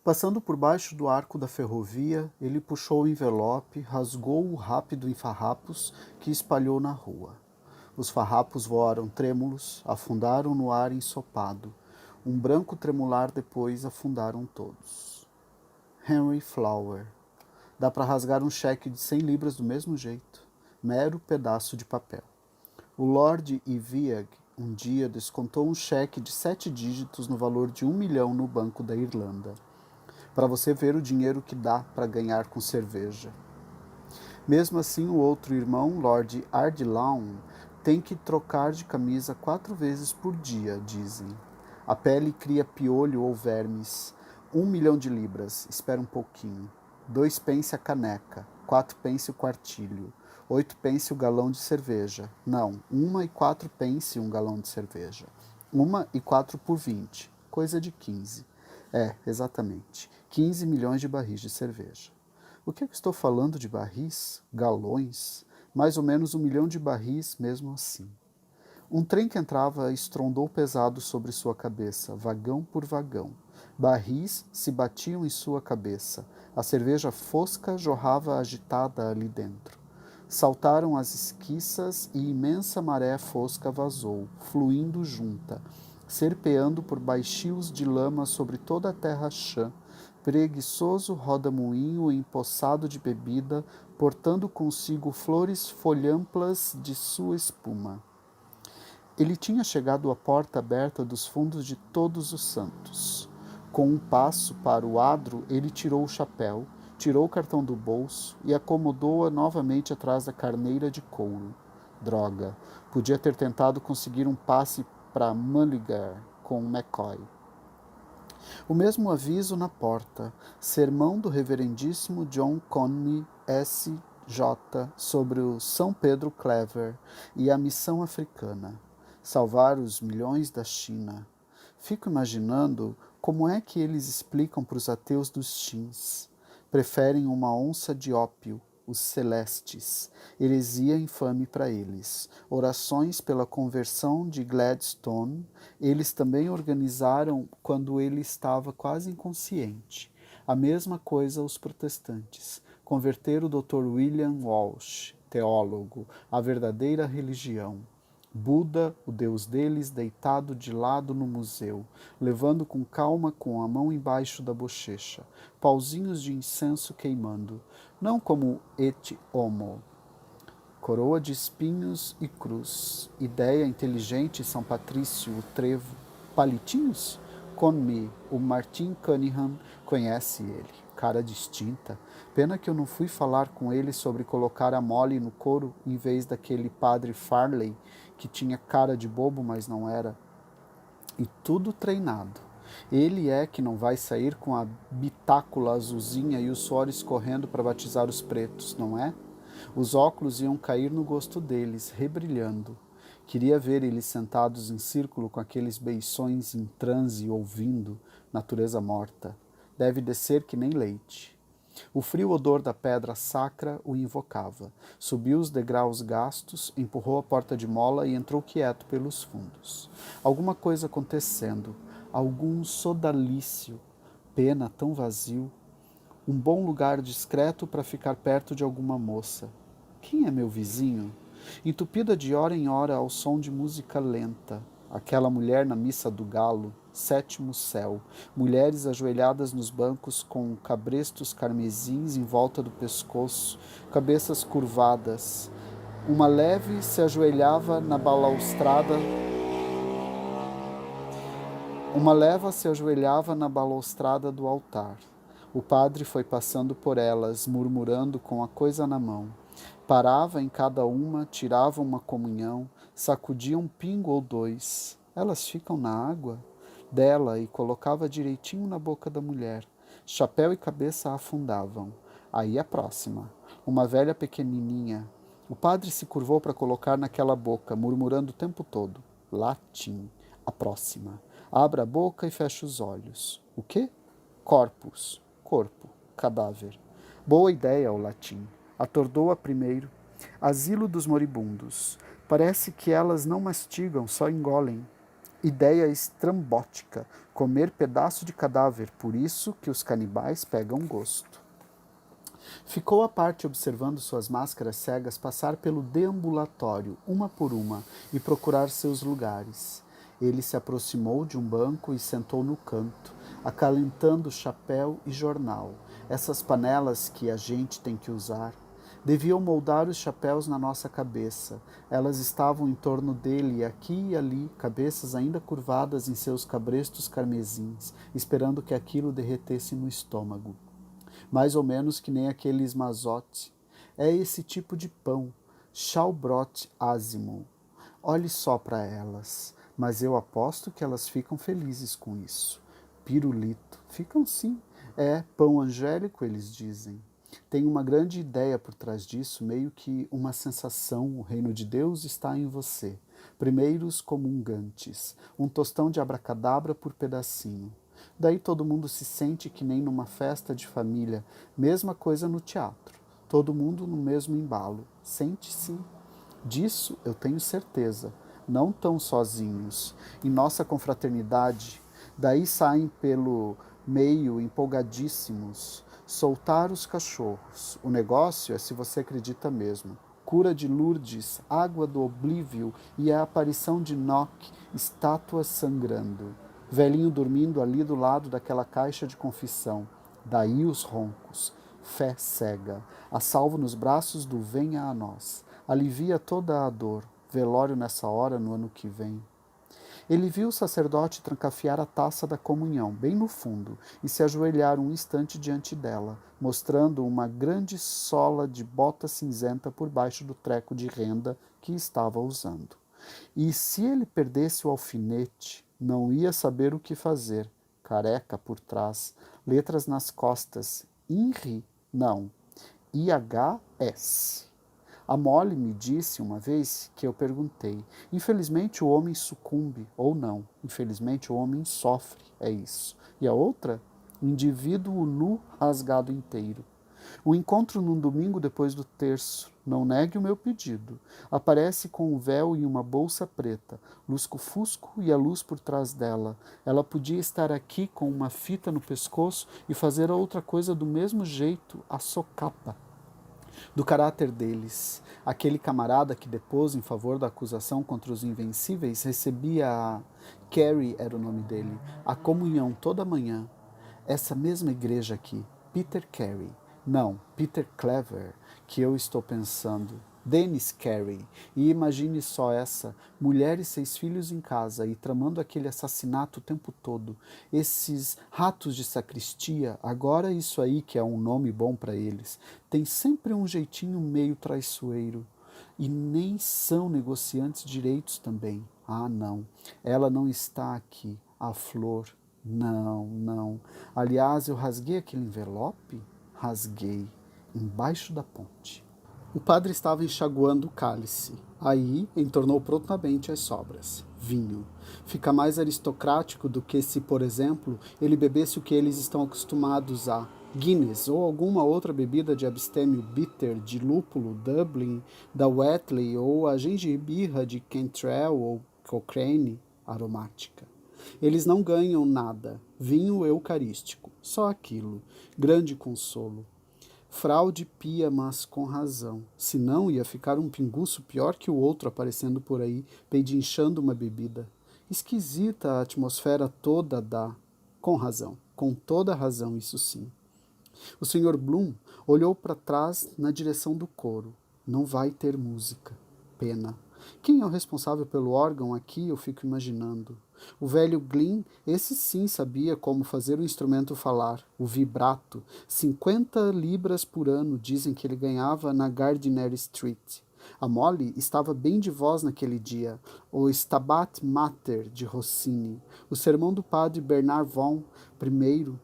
Passando por baixo do arco da ferrovia, ele puxou o envelope, rasgou-o rápido em farrapos que espalhou na rua. Os farrapos voaram trêmulos, afundaram no ar ensopado. Um branco tremular depois afundaram todos. Henry Flower. Dá para rasgar um cheque de 100 libras do mesmo jeito. Mero pedaço de papel. O Lord Iveagh um dia descontou um cheque de 7 dígitos no valor de 1 milhão no Banco da Irlanda. Para você ver o dinheiro que dá para ganhar com cerveja. Mesmo assim, o outro irmão, Lord Ardilaun, tem que trocar de camisa 4 vezes por dia, dizem. A pele cria piolho ou vermes. 1 milhão de libras, espera um pouquinho. 2 pence a caneca, 4 pence o quartilho, 8 pence o galão de cerveja. Não, 1 e 4 pence um galão de cerveja. 1 e 4 por 20, coisa de 15. Exatamente, 15 milhões de barris de cerveja. O que é que estou falando de barris? Galões? Mais ou menos 1 milhão de barris mesmo assim. Um trem que entrava estrondou pesado sobre sua cabeça, vagão por vagão. Barris se batiam em sua cabeça. A cerveja fosca jorrava agitada ali dentro. Saltaram as esquiças e imensa maré fosca vazou, fluindo junta, serpeando por baixios de lama sobre toda a terra chã, preguiçoso roda-moinho empoçado de bebida, portando consigo flores folhamplas de sua espuma. Ele tinha chegado à porta aberta dos fundos de Todos os Santos. Com um passo para o adro, ele tirou o chapéu, tirou o cartão do bolso e acomodou-a novamente atrás da carneira de couro. Droga, podia ter tentado conseguir um passe para Mullingar com McCoy. O mesmo aviso na porta. Sermão do reverendíssimo John Conmee S.J. sobre o São Pedro Clever e a missão africana. Salvar os milhões da China. Fico imaginando como é que eles explicam para os ateus dos Chins. Preferem uma onça de ópio, os celestes, heresia infame para eles. Orações pela conversão de Gladstone, eles também organizaram quando ele estava quase inconsciente. A mesma coisa os protestantes. Converter o Dr. William Walsh, teólogo, à verdadeira religião. Buda, o deus deles, deitado de lado no museu, levando com calma com a mão embaixo da bochecha, pauzinhos de incenso queimando, não como et homo. Coroa de espinhos e cruz, ideia inteligente São Patrício, o trevo, palitinhos? Conmee, o Martin Cunningham conhece ele, cara distinta. Pena que eu não fui falar com ele sobre colocar a mole no couro em vez daquele padre Farley, que tinha cara de bobo, mas não era. E tudo treinado. Ele é que não vai sair com a bitácula azulzinha e o suor escorrendo para batizar os pretos, não é? Os óculos iam cair no gosto deles, rebrilhando. Queria ver eles sentados em círculo com aqueles beições em transe, ouvindo, natureza morta. Deve descer que nem leite. O frio odor da pedra sacra o invocava. Subiu os degraus gastos, empurrou a porta de mola e entrou quieto pelos fundos. Alguma coisa acontecendo, algum sodalício, pena tão vazio. Um bom lugar discreto para ficar perto de alguma moça. Quem é meu vizinho? Entupida de hora em hora ao som de música lenta. Aquela mulher na missa do galo, sétimo céu. Mulheres ajoelhadas nos bancos com cabrestos carmesins em volta do pescoço, cabeças curvadas. Uma leve se ajoelhava na balaustrada. Uma leva se ajoelhava na balaustrada do altar. O padre foi passando por elas, murmurando com a coisa na mão. Parava em cada uma, tirava uma comunhão, sacudia um pingo ou dois. Elas ficam na água? Dela e colocava direitinho na boca da mulher. Chapéu e cabeça afundavam. Aí a próxima. Uma velha pequenininha. O padre se curvou para colocar naquela boca, murmurando o tempo todo. Latim. A próxima. Abra a boca e fecha os olhos. O quê? Corpus. Corpo. Cadáver. Boa ideia, o latim. Atordou-a primeiro. Asilo dos moribundos. Parece que elas não mastigam, só engolem. Ideia estrambótica, comer pedaço de cadáver, por isso que os canibais pegam gosto. Ficou à parte observando suas máscaras cegas passar pelo deambulatório, uma por uma, e procurar seus lugares. Ele se aproximou de um banco e sentou no canto, acalentando chapéu e jornal. Essas panelas que a gente tem que usar. Deviam moldar os chapéus na nossa cabeça. Elas estavam em torno dele, aqui e ali, cabeças ainda curvadas em seus cabrestos carmesins, esperando que aquilo derretesse no estômago. Mais ou menos que nem aquele esmazote. É esse tipo de pão, chalbrot ázimo. Olhe só para elas, mas eu aposto que elas ficam felizes com isso. Pirulito. Ficam sim. É pão angélico, eles dizem. Tem uma grande ideia por trás disso, meio que uma sensação, o reino de Deus está em você. Primeiros comungantes, um tostão de abracadabra por pedacinho. Daí todo mundo se sente que nem numa festa de família, mesma coisa no teatro. Todo mundo no mesmo embalo. Sente sim. Disso eu tenho certeza. Não tão sozinhos. Em nossa confraternidade, daí saem pelo meio empolgadíssimos. Soltar os cachorros. O negócio é se você acredita mesmo. Cura de Lourdes, água do oblívio e a aparição de Enoque, estátuas sangrando. Velhinho dormindo ali do lado daquela caixa de confissão. Daí os roncos. Fé cega. A salvo nos braços do venha a nós. Alivia toda a dor. Velório nessa hora no ano que vem. Ele viu o sacerdote trancafiar a taça da comunhão, bem no fundo, e se ajoelhar um instante diante dela, mostrando uma grande sola de bota cinzenta por baixo do treco de renda que estava usando. E se ele perdesse o alfinete, não ia saber o que fazer. Careca por trás, letras nas costas, INRI, não, IHS. A Molly me disse uma vez que eu perguntei: infelizmente o homem sucumbe, ou não, infelizmente o homem sofre, é isso. E a outra? Indivíduo nu rasgado inteiro. O encontro num domingo depois do terço, não negue o meu pedido. Aparece com um véu e uma bolsa preta, lusco-fusco e a luz por trás dela. Ela podia estar aqui com uma fita no pescoço e fazer outra coisa do mesmo jeito, a socapa. Do caráter deles. Aquele camarada que depôs em favor da acusação contra os invencíveis recebia a... Carey era o nome dele. A comunhão toda manhã. Essa mesma igreja aqui. Peter Carey. Não, Peter Clever, que eu estou pensando. Dennis Carey. E imagine só essa, mulher e 6 filhos em casa e tramando aquele assassinato o tempo todo. Esses ratos de sacristia, agora isso aí que é um nome bom para eles, tem sempre um jeitinho meio traiçoeiro. E nem são negociantes direitos também. Ah, não, ela não está aqui, a flor. Não, não. Aliás, eu rasguei aquele envelope? Rasguei, embaixo da ponte. O padre estava enxaguando o cálice. Aí entornou prontamente as sobras. Vinho. Fica mais aristocrático do que se, por exemplo, ele bebesse o que eles estão acostumados a. Guinness ou alguma outra bebida de abstêmio bitter de lúpulo, Dublin, da Watley ou a gengibirra de Cantrell ou Cochrane, aromática. Eles não ganham nada. Vinho eucarístico. Só aquilo. Grande consolo. Fraude pia, mas com razão. Senão ia ficar um pinguço pior que o outro aparecendo por aí, pedinchando uma bebida. Esquisita a atmosfera toda da... Com razão. Com toda razão, isso sim. O Sr. Bloom olhou para trás na direção do coro. Não vai ter música. Pena. Quem é o responsável pelo órgão aqui, eu fico imaginando. O velho Glynn, esse sim sabia como fazer o instrumento falar, o vibrato. 50 libras por ano dizem que ele ganhava na Gardiner Street. A Molly estava bem de voz naquele dia, o Stabat Mater de Rossini, o sermão do padre Bernard Vaughan, primeiro.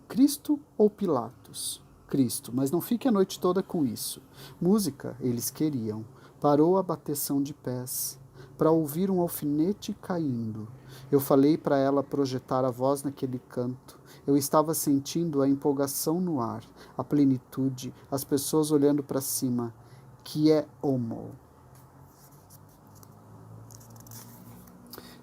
Cristo ou Pilatos? Cristo, mas não fique a noite toda com isso. Música, eles queriam. Parou a bateção de pés, para ouvir um alfinete caindo. Eu falei para ela projetar a voz naquele canto. Eu estava sentindo a empolgação no ar, a plenitude, as pessoas olhando para cima. Que é homo.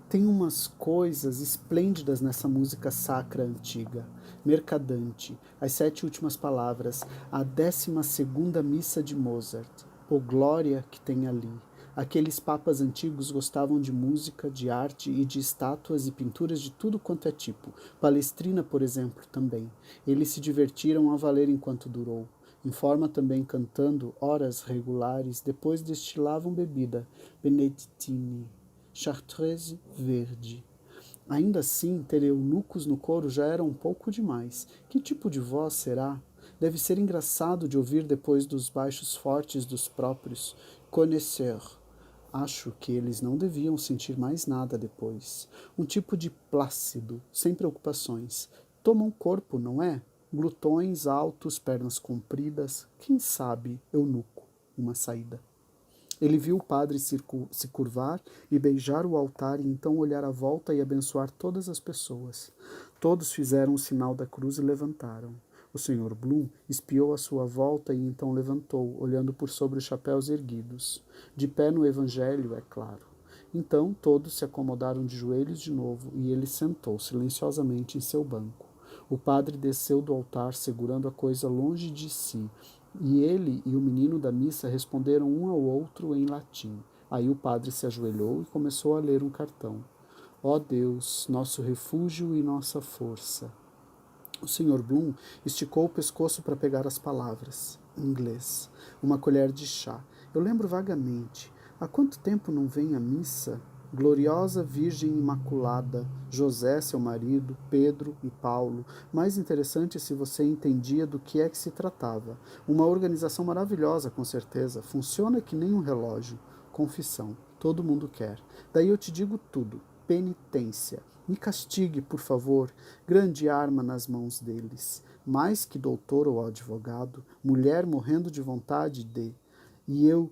Tem umas coisas esplêndidas nessa música sacra antiga. Mercadante, as 7 últimas palavras, a 12ª missa de Mozart. Oh, glória que tem ali. Aqueles papas antigos gostavam de música, de arte e de estátuas e pinturas de tudo quanto é tipo. Palestrina, por exemplo, também. Eles se divertiram a valer enquanto durou. Em forma também cantando, horas regulares, depois destilavam bebida, Benedettine, Chartreuse verde. Ainda assim, ter eunucos no coro já era um pouco demais. Que tipo de voz será? Deve ser engraçado de ouvir depois dos baixos fortes dos próprios connoisseurs. Acho que eles não deviam sentir mais nada depois. Um tipo de plácido, sem preocupações. Tomam corpo, não é? Glutões altos, pernas compridas. Quem sabe, eunuco, uma saída. Ele viu o padre se curvar e beijar o altar e então olhar à volta e abençoar todas as pessoas. Todos fizeram o sinal da cruz e levantaram. O Sr. Bloom espiou à sua volta e então levantou, olhando por sobre os chapéus erguidos. De pé no evangelho, é claro. Então todos se acomodaram de joelhos de novo e ele sentou silenciosamente em seu banco. O padre desceu do altar segurando a coisa longe de si, e ele e o menino da missa responderam um ao outro em latim. Aí o padre se ajoelhou e começou a ler um cartão. Ó Deus, nosso refúgio e nossa força. O Sr. Bloom esticou o pescoço para pegar as palavras. Em inglês. Uma colher de chá. Eu lembro vagamente. Há quanto tempo não vem à missa? Gloriosa Virgem Imaculada, José, seu marido, Pedro e Paulo. Mais interessante se você entendia do que é que se tratava. Uma organização maravilhosa, com certeza. Funciona que nem um relógio. Confissão. Todo mundo quer. Daí eu te digo tudo. Penitência. Me castigue, por favor. Grande arma nas mãos deles. Mais que doutor ou advogado, mulher morrendo de vontade de... E eu...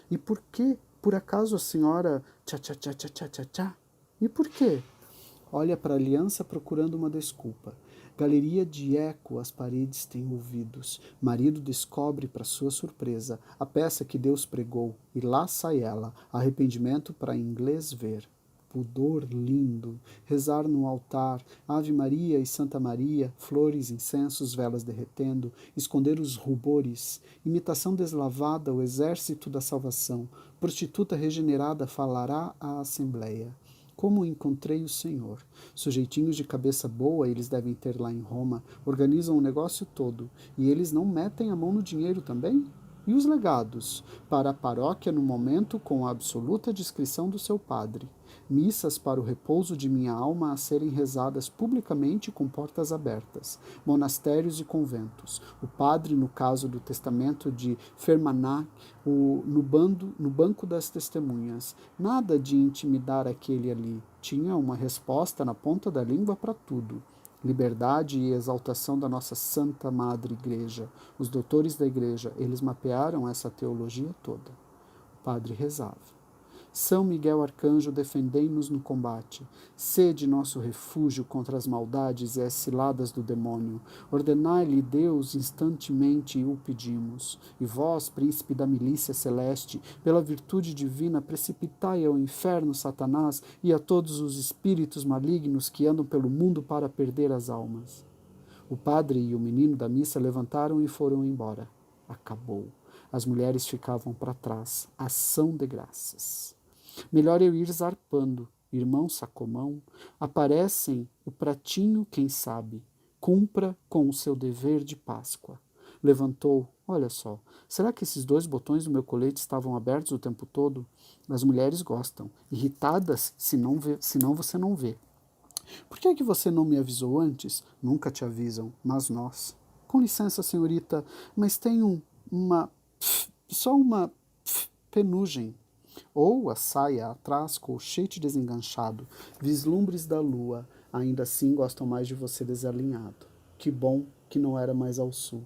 E por quê? Por acaso a senhora... Tchá. E por quê? Olha para a aliança procurando uma desculpa. Galeria de eco, as paredes têm ouvidos. Marido descobre, para sua surpresa, a peça que Deus pregou, e lá sai ela, arrependimento para inglês ver. Pudor lindo, rezar no altar, Ave Maria e Santa Maria, flores, incensos, velas derretendo, esconder os rubores, imitação deslavada, o exército da salvação, prostituta regenerada falará à Assembleia. Como encontrei o Senhor. Sujeitinhos de cabeça boa eles devem ter lá em Roma, organizam o negócio todo, e eles não metem a mão no dinheiro também? E os legados? Para a paróquia no momento com a absoluta discrição do seu padre. Missas para o repouso de minha alma a serem rezadas publicamente com portas abertas. Monastérios e conventos. O padre, no caso do testamento de Fermanagh, no banco das testemunhas. Nada de intimidar aquele ali. Tinha uma resposta na ponta da língua para tudo. Liberdade e exaltação da nossa Santa Madre Igreja. Os doutores da Igreja, eles mapearam essa teologia toda. O padre rezava. São Miguel Arcanjo, defendei-nos no combate. Sede nosso refúgio contra as maldades e as ciladas do demônio. Ordenai-lhe, Deus, instantemente o pedimos. E vós, príncipe da milícia celeste, pela virtude divina, precipitai ao inferno Satanás e a todos os espíritos malignos que andam pelo mundo para perder as almas. O padre e o menino da missa levantaram e foram embora. Acabou. As mulheres ficavam para trás. Ação de graças. Melhor eu ir zarpando. Irmão Sacomão, aparecem o pratinho, quem sabe. Cumpra com o seu dever de Páscoa. Levantou. Olha só, será que esses 2 botões do meu colete estavam abertos o tempo todo? As mulheres gostam. Irritadas, senão você não vê. Por que é que você não me avisou antes? Nunca te avisam, mas nós. Com licença, senhorita, mas tenho só uma penugem. Ou a saia atrás, colchete desenganchado, vislumbres da lua, ainda assim gostam mais de você desalinhado. Que bom que não era mais ao sul.